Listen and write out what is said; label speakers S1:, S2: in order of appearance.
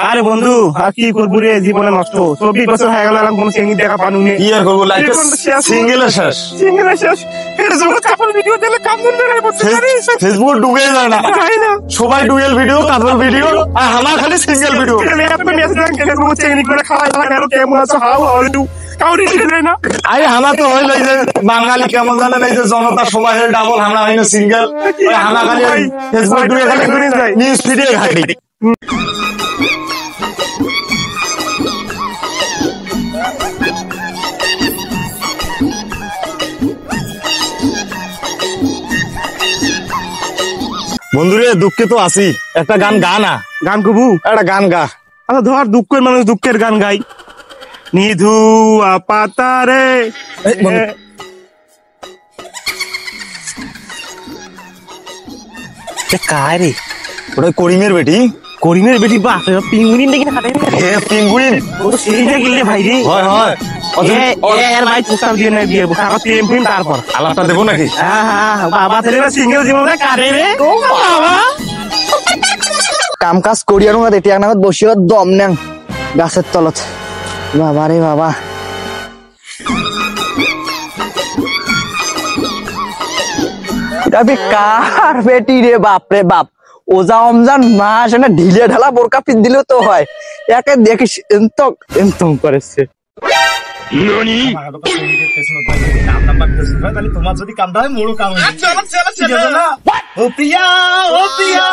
S1: আরে বন্ধু আর কি করবো রে, জীবনে নষ্ট 24 বছর হয়ে গেল, কোনো চেঙ্গি দেখা পানু নি।
S2: কি আর করবো, লাইফে সিঙ্গেল শেষ। ফেসবুক ঢুকে যায় না, সবাই ডুয়েল ভিডিও, কাপল ভিডিও, আর আমার খালি সিঙ্গেল ভিডিও। আরে হানা তো হইল যে বাঙালি কেমন জানে না, যে জনতা সবাই ডাবল, হানা হইল সিঙ্গেল। হানা খালি ফেসবুক ঢুকে খালি নিউজ ফিডে ঘাটি। বন্ধুরে দুঃখে তো আছি, একটা গান গা না।
S1: গান কবু
S2: একটা গান গা।
S1: আচ্ছা ধর, দুঃখের মানুষ দুঃখের গান গাই। নিধুয়া পাতারে কারে,
S2: ওটা করিমের বেটি।
S1: করিমের বেটি বাপ, পিঙ্গুইন দেখি না খাটে
S2: পিঙ্গুইন
S1: সেইটা কিনলে ভাই রে।
S2: হয় হয়,
S1: এর ভাই প্রস্তাব দিয়ে নাই বিয়ে প্রেম প্রেম, তারপর
S2: আলাপটা দেবো নাকি?
S1: বাবা ছেলেরা সিঙ্গেল জীবনে কারে রে বাবা।
S3: কাম কাজ করিয়ার এতিয়া নামত বসিও দম নেং গাছের তলত। বাবা রে বাবা, কার বেটি রে বাপ রে বাপ। ওজা অমজান মাস এনে ঢিলে ঢালা বোরকা পিন দিলেও তো হয়, একে দেখিস এন্তক এন্তম করেছে।
S2: তোমার যদি কামটা হয় মোড়ো কাম
S1: ও প্রিয়া ও প্রিয়া